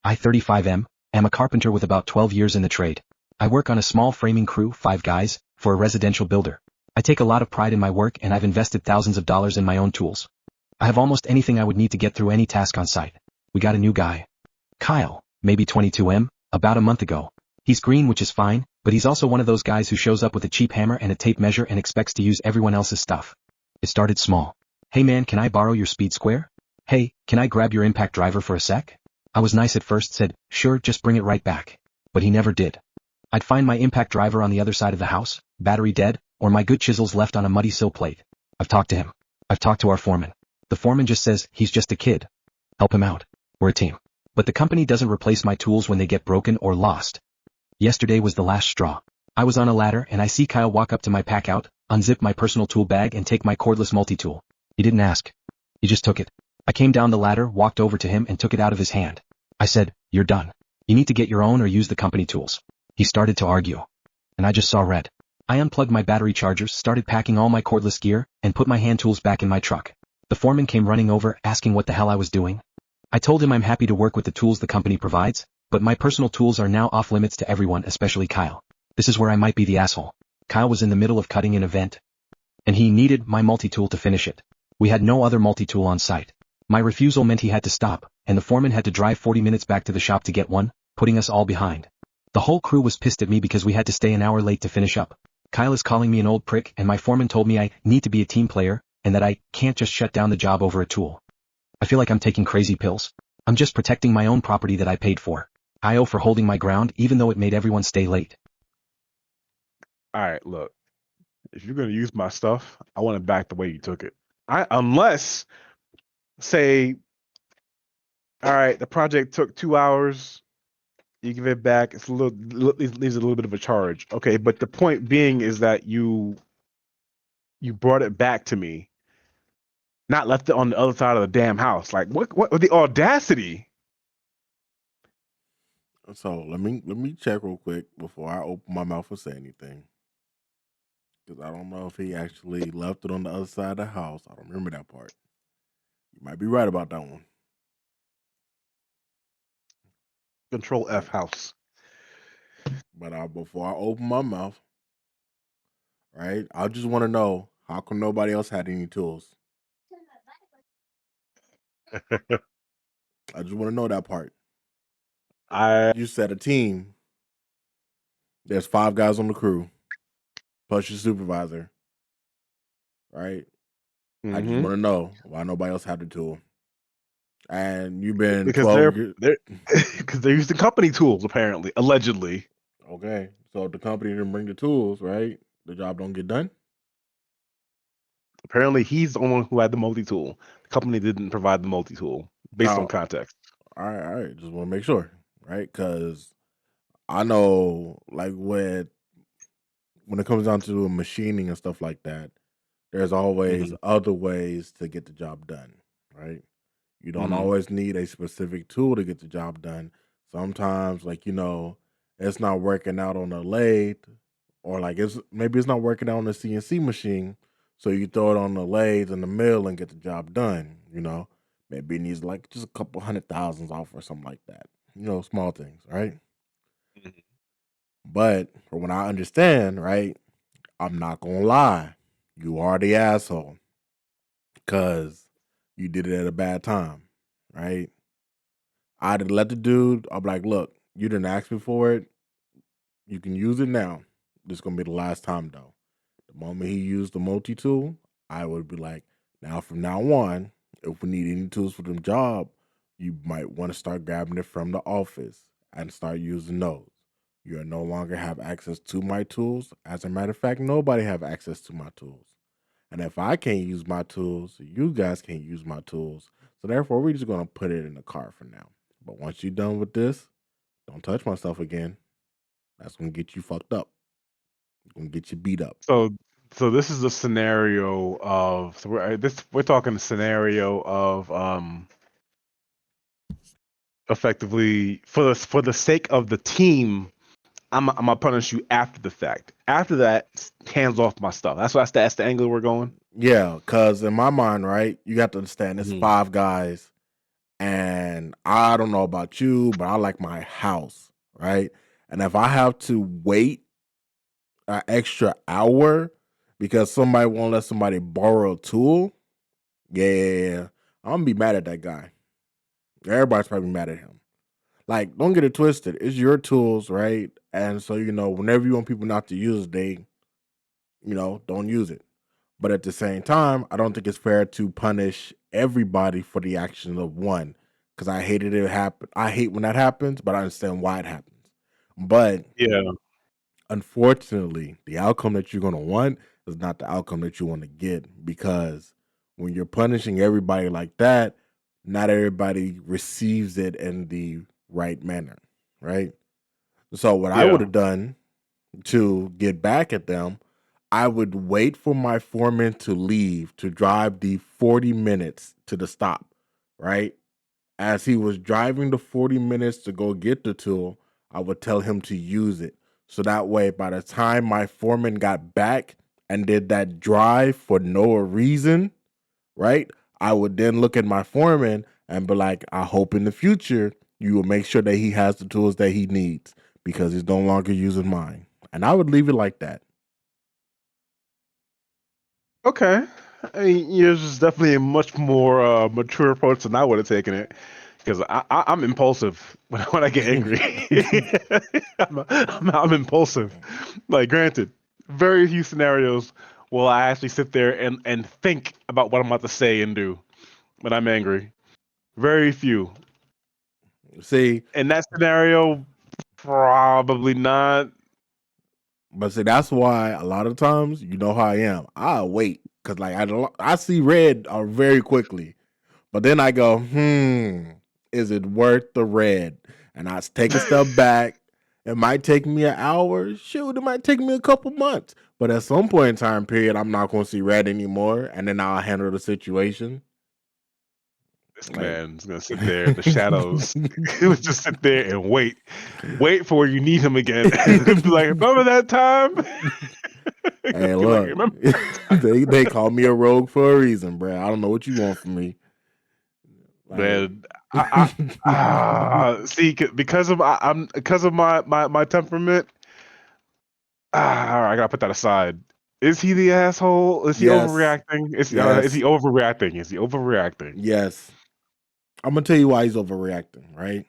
I 35 am a carpenter with about 12 years in the trade. I work on a small framing crew, 5 guys, for a residential builder. I take a lot of pride in my work and I've invested thousands of dollars in my own tools. I have almost anything I would need to get through any task on site. We got a new guy. Kyle, maybe 22 about a month ago. He's green, which is fine, but he's also one of those guys who shows up with a cheap hammer and a tape measure and expects to use everyone else's stuff. It started small. Hey man, can I borrow your speed square? Hey, can I grab your impact driver for a sec? I was nice at first, said, sure, just bring it right back. But he never did. I'd find my impact driver on the other side of the house, battery dead, or my good chisels left on a muddy sill plate. I've talked to him. I've talked to our foreman. The foreman just says, he's just a kid. Help him out. We're a team. But the company doesn't replace my tools when they get broken or lost. Yesterday was the last straw. I was on a ladder and I see Kyle walk up to my pack out, unzip my personal tool bag and take my cordless multi-tool. He didn't ask. He just took it. I came down the ladder, walked over to him and took it out of his hand. I said, you're done. You need to get your own or use the company tools. He started to argue. And I just saw red. I unplugged my battery chargers, started packing all my cordless gear, and put my hand tools back in my truck. The foreman came running over, asking what the hell I was doing. I told him I'm happy to work with the tools the company provides, but my personal tools are now off limits to everyone, especially Kyle. This is where I might be the asshole. Kyle was in the middle of cutting an event, and he needed my multi-tool to finish it. We had no other multi-tool on site. My refusal meant he had to stop, and the foreman had to drive 40 minutes back to the shop to get one, putting us all behind. The whole crew was pissed at me because we had to stay an hour late to finish up. Kyle is calling me an old prick, and my foreman told me I need to be a team player, and that I can't just shut down the job over a tool. I feel like I'm taking crazy pills. I'm just protecting my own property that I paid for. I owe for holding my ground even though it made everyone stay late. Alright, look. If you're gonna use my stuff, I want it back the way you took it. Unless, say, alright, the project took 2 hours, you give it back, it's leaves a little bit of a charge. Okay, but the point being is that you brought it back to me, not left it on the other side of the damn house. Like what the audacity? So let me check real quick before I open my mouth and say anything, because I don't know if he actually left it on the other side of the house. I don't remember that part. You might be right about that one. Control F house. But before I open my mouth, right, I just want to know, how come nobody else had any tools? I just want to know that part. You said a team. There's 5 guys on the crew, plus your supervisor, right? I just want to know why nobody else had the tool. And you've been because 12 years. Because they're using company tools, apparently, allegedly. Okay, so if the company didn't bring the tools, right, the job don't get done? Apparently, he's the one who had the multi-tool. The company didn't provide the multi-tool, based on context. All right. Just want to make sure, right? Because I know, like, when it comes down to machining and stuff like that, there's always other ways to get the job done, right? You don't always need a specific tool to get the job done. Sometimes, like, it's not working out on a lathe, or like maybe it's not working out on a CNC machine, so you throw it on the lathe and the mill and get the job done. Maybe it needs like just a couple $100,000 off or something like that. Small things, right? But from what I understand, right, I'm not gonna lie, you are the asshole because you did it at a bad time, right? I'd let the dude. I'm like, look, you didn't ask me for it. You can use it now. This is gonna be the last time, though. The moment he used the multi-tool, I would be like, now from now on, if we need any tools for the job, you might want to start grabbing it from the office and start using those. You no longer have access to my tools. As a matter of fact, nobody have access to my tools. And if I can't use my tools, you guys can't use my tools. So therefore, we're just gonna put it in the car for now. But once you're done with this, don't touch my stuff again. That's gonna get you fucked up. Gonna get you beat up. So this is a scenario of we're talking a scenario of effectively for the sake of the team, I'm gonna punish you after the fact. After that, hands off my stuff. That's the angle we're going. Yeah, because in my mind, right, you have to understand it's 5 guys And I don't know about you, but I like my house, right? And if I have to wait an extra hour because somebody won't let somebody borrow a tool, yeah, I'm gonna be mad at that guy. Everybody's probably mad at him. Like, don't get it twisted. It's your tools, right? And so, whenever you want people not to use it, they, don't use it. But at the same time, I don't think it's fair to punish everybody for the action of one. Because I hated it happen. I hate when that happens, but I understand why it happens. But Yeah. unfortunately, the outcome that you're gonna want is not the outcome that you want to get, because when you're punishing everybody like that, not everybody receives it in the right manner, right? So what I would Yeah. have done to get back at them, I would wait for my foreman to leave to drive the 40 minutes to the stop, right? As he was driving the 40 minutes to go get the tool, I would tell him to use it. So that way, by the time my foreman got back and did that drive for no reason, right? I would then look at my foreman and be like, I hope in the future you will make sure that he has the tools that he needs because he's no longer using mine. And I would leave it like that. Okay. I mean, yours is definitely a much more mature approach than I would have taken it, because I'm impulsive when I get angry. I'm impulsive. Like, granted, very few scenarios will I actually sit there and think about what I'm about to say and do when I'm angry. Very few. See, In that scenario, probably not. but see, that's why a lot of times, you know how I am. I'll wait because, like, I see red very quickly, but then I go, is it worth the red? And I take a step back. It might take me an hour. Shoot, it might take me a couple months. But at some point in time period, I'm not going to see red anymore, and then I'll handle the situation. This Like, man's gonna sit there in the shadows. He would just sit there and wait for where you need him again. And be like, remember that time? hey, Be like, look, remember? they call me a rogue for a reason, bro. I don't know what you want from me. Like, Man, see, because of my temperament. All right, I gotta put that aside. Is he the asshole? Is he yes, overreacting? Is he yes, overreacting? Is he overreacting? yes. I'm gonna tell you why he's overreacting, right?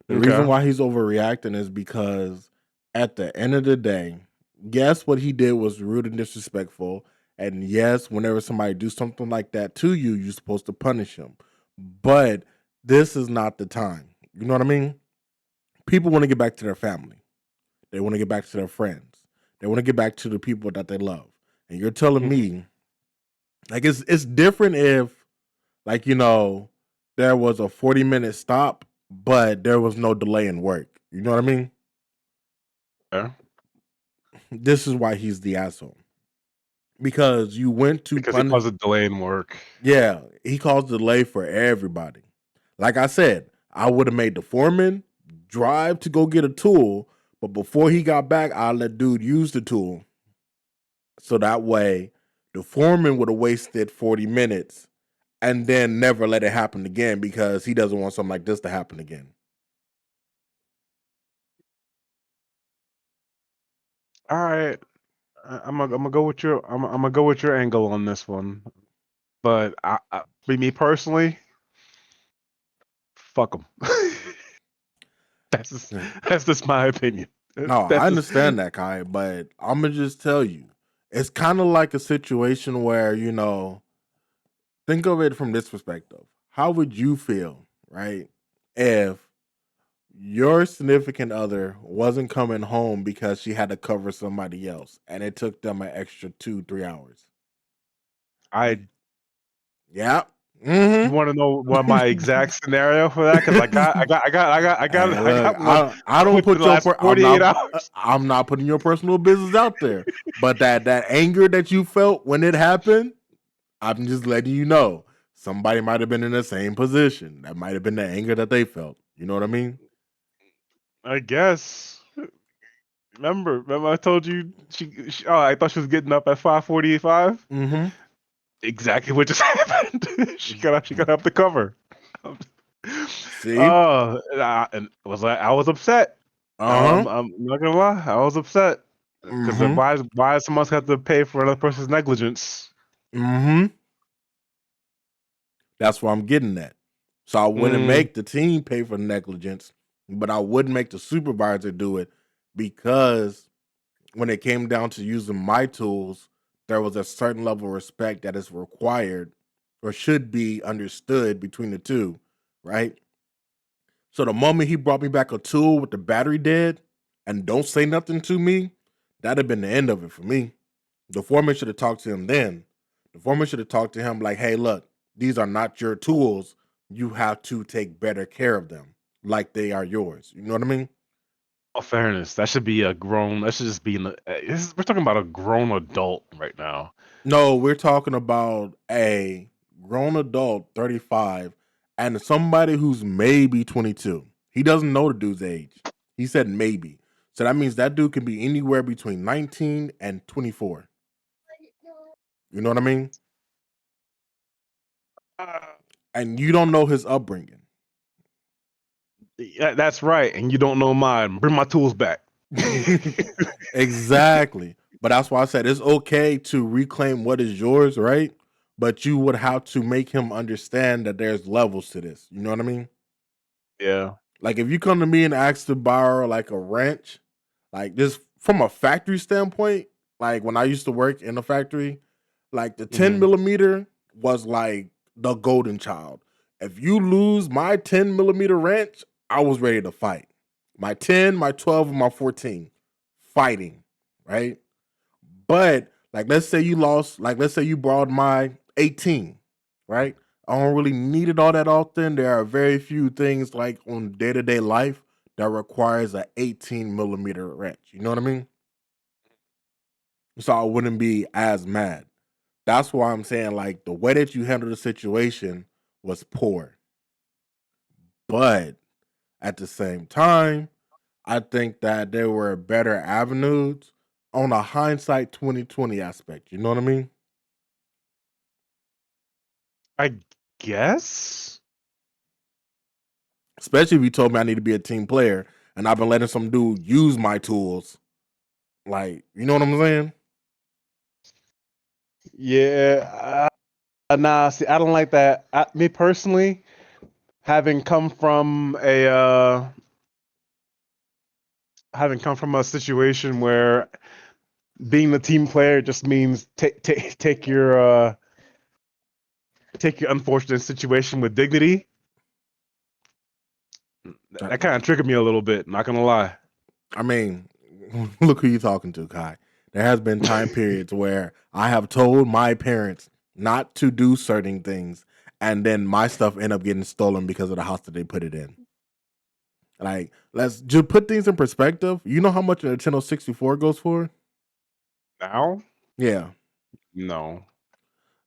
The reason Okay. why he's overreacting is because at the end of the day, yes, what he did was rude and disrespectful. And yes, whenever somebody do something like that to you, you're supposed to punish him. But this is not the time. You know what I mean? People want to get back to their family. They want to get back to their friends. They want to get back to the people that they love. And you're telling Mhm. me, like, it's different if, like, there was a 40-minute stop, but there was no delay in work. You know what I mean? Yeah. This is why he's the asshole. Because you went to Because he punish. caused a delay in work. Yeah, he caused delay for everybody. Like I said, I would have made the foreman drive to go get a tool, but before he got back, I let dude use the tool. So that way, the foreman would have wasted 40 minutes and then never let it happen again because he doesn't want something like this to happen again. All right. I'm gonna go with I'm gonna go with your angle on this one. But for me personally, fuck them. That's just my opinion. No, I That's just understand that, Kai, but I'm gonna just tell you, it's kind of like a situation where think of it from this perspective. How would you feel, right, if your significant other wasn't coming home because she had to cover somebody else, and it took them an extra 2-3 hours? I. You, yeah. You Mm-hmm. want to know what my exact scenario for that? Because Hey, I look, got one I don't within the put your last 48 hours. I'm not putting your personal business out there, but that anger that you felt when it happened, I'm just letting you know somebody might have been in the same position. That might have been the anger that they felt. You know what I mean? I guess. Remember, I told you oh, I thought she was getting up at 5:45. Mm-hmm. Exactly what just happened. She got up the cover. See? And I was upset. I'm not gonna lie, I was upset because why does someone have to pay for another person's negligence? That's where I'm getting at. So I wouldn't make the team pay for negligence, but I would make the supervisor do it because when it came down to using my tools, there was a certain level of respect that is required or should be understood between the two, right? So the moment he brought me back a tool with the battery dead and don't say nothing to me, that'd have been the end of it for me. The foreman should have talked to him then. The foreman should have talked to him like, hey, look, these are not your tools. You have to take better care of them like they are yours. You know what I mean? All fairness, that should be a grown. That should just be. We're talking about a grown adult right now. No, we're talking about a grown adult, 35, and somebody who's maybe 22. He doesn't know the dude's age. He said maybe. So that means that dude can be anywhere between 19 and 24. You know what I mean? And you don't know his upbringing. Yeah, that's right. And you don't know mine. Bring my tools back. Exactly. But that's why I said it's okay to reclaim what is yours, right? But you would have to make him understand that there's levels to this. You know what I mean? Yeah. Like if you come to me and ask to borrow like a wrench, like this from a factory standpoint, like when I used to work in a factory, like the 10 millimeter was like the golden child. If you lose my 10 millimeter wrench, I was ready to fight. My 10, my 12, and my 14, fighting, right? But like let's say you lost, like let's say you borrowed my 18, right? I don't really need it all that often. There are very few things like on day-to-day life that requires a 18 millimeter wrench. You know what I mean? So I wouldn't be as mad. That's why I'm saying like the way that you handled the situation was poor. But at the same time, I think that there were better avenues on a hindsight 2020 aspect. You know what I mean? I guess. Especially if you told me I need to be a team player and I've been letting some dude use my tools. Like, you know what I'm saying? Yeah. Nah, see, I don't like that. Me personally, having come from a situation where being the team player just means take your unfortunate situation with dignity. That kind of triggered me a little bit. Not gonna lie. I mean, look who you're talking to, Kai. There has been time periods where I have told my parents not to do certain things, and then my stuff end up getting stolen because of the house that they put it in. Like, let's just put things in perspective. You know how much a Nintendo 64 goes for? Now? Yeah. No.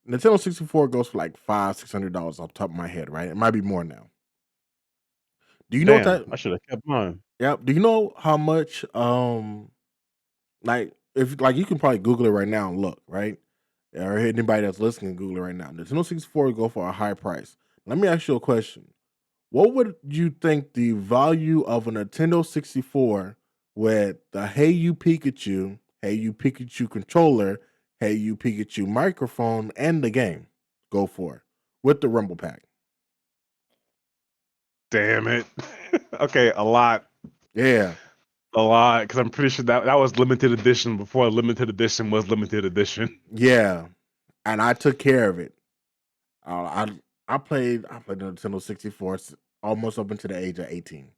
Nintendo 64 goes for like $500-$600 off the top of my head, right? It might be more now. Do you know what Damn, that? I should have kept mine. Yeah. Do you know how much? Like if like you can probably Google it right now and look, right? Or anybody that's listening, Google it right now. Nintendo 64 go for a high price. Let me ask you a question. What would you think the value of a Nintendo 64 with the Hey You Pikachu controller, Hey You Pikachu microphone, and the game go for with the Rumble Pack? Damn it. Okay, a lot. Yeah. A lot, because I'm pretty sure that was limited edition before limited edition was limited edition. Yeah. And I took care of it. I played the Nintendo 64 almost up until the age of 18.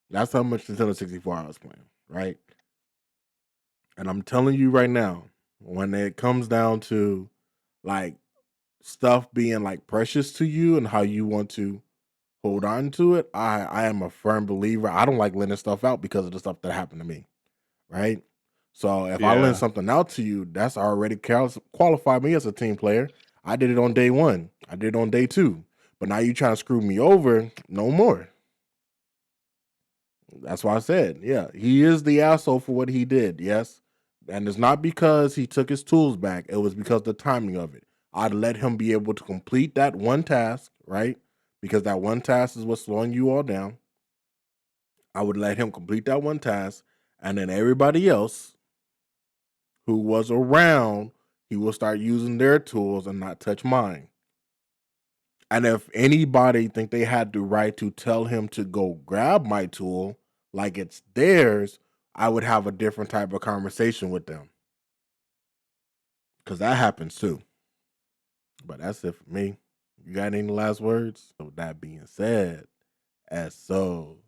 That's how much Nintendo 64 I was playing, right? And I'm telling you right now, when it comes down to like stuff being like precious to you and how you want to hold on to it, I am a firm believer. I don't like lending stuff out because of the stuff that happened to me, right? So if I lend Yeah. something out to you, that's already qualified me as a team player. I did it on day one. I did it on day two. But now you trying to screw me over, no more. That's why I said, yeah, he is the asshole for what he did. Yes. And it's not because he took his tools back. It was because the timing of it. I'd let him be able to complete that one task, right? because that one task is what's slowing you all down. I would let him complete that one task, and then everybody else who was around, he will start using their tools and not touch mine. And if anybody think they had the right to tell him to go grab my tool like it's theirs, I would have a different type of conversation with them. Because that happens too. But that's it for me. You got any last words? With that being said, S.O.C.K.S.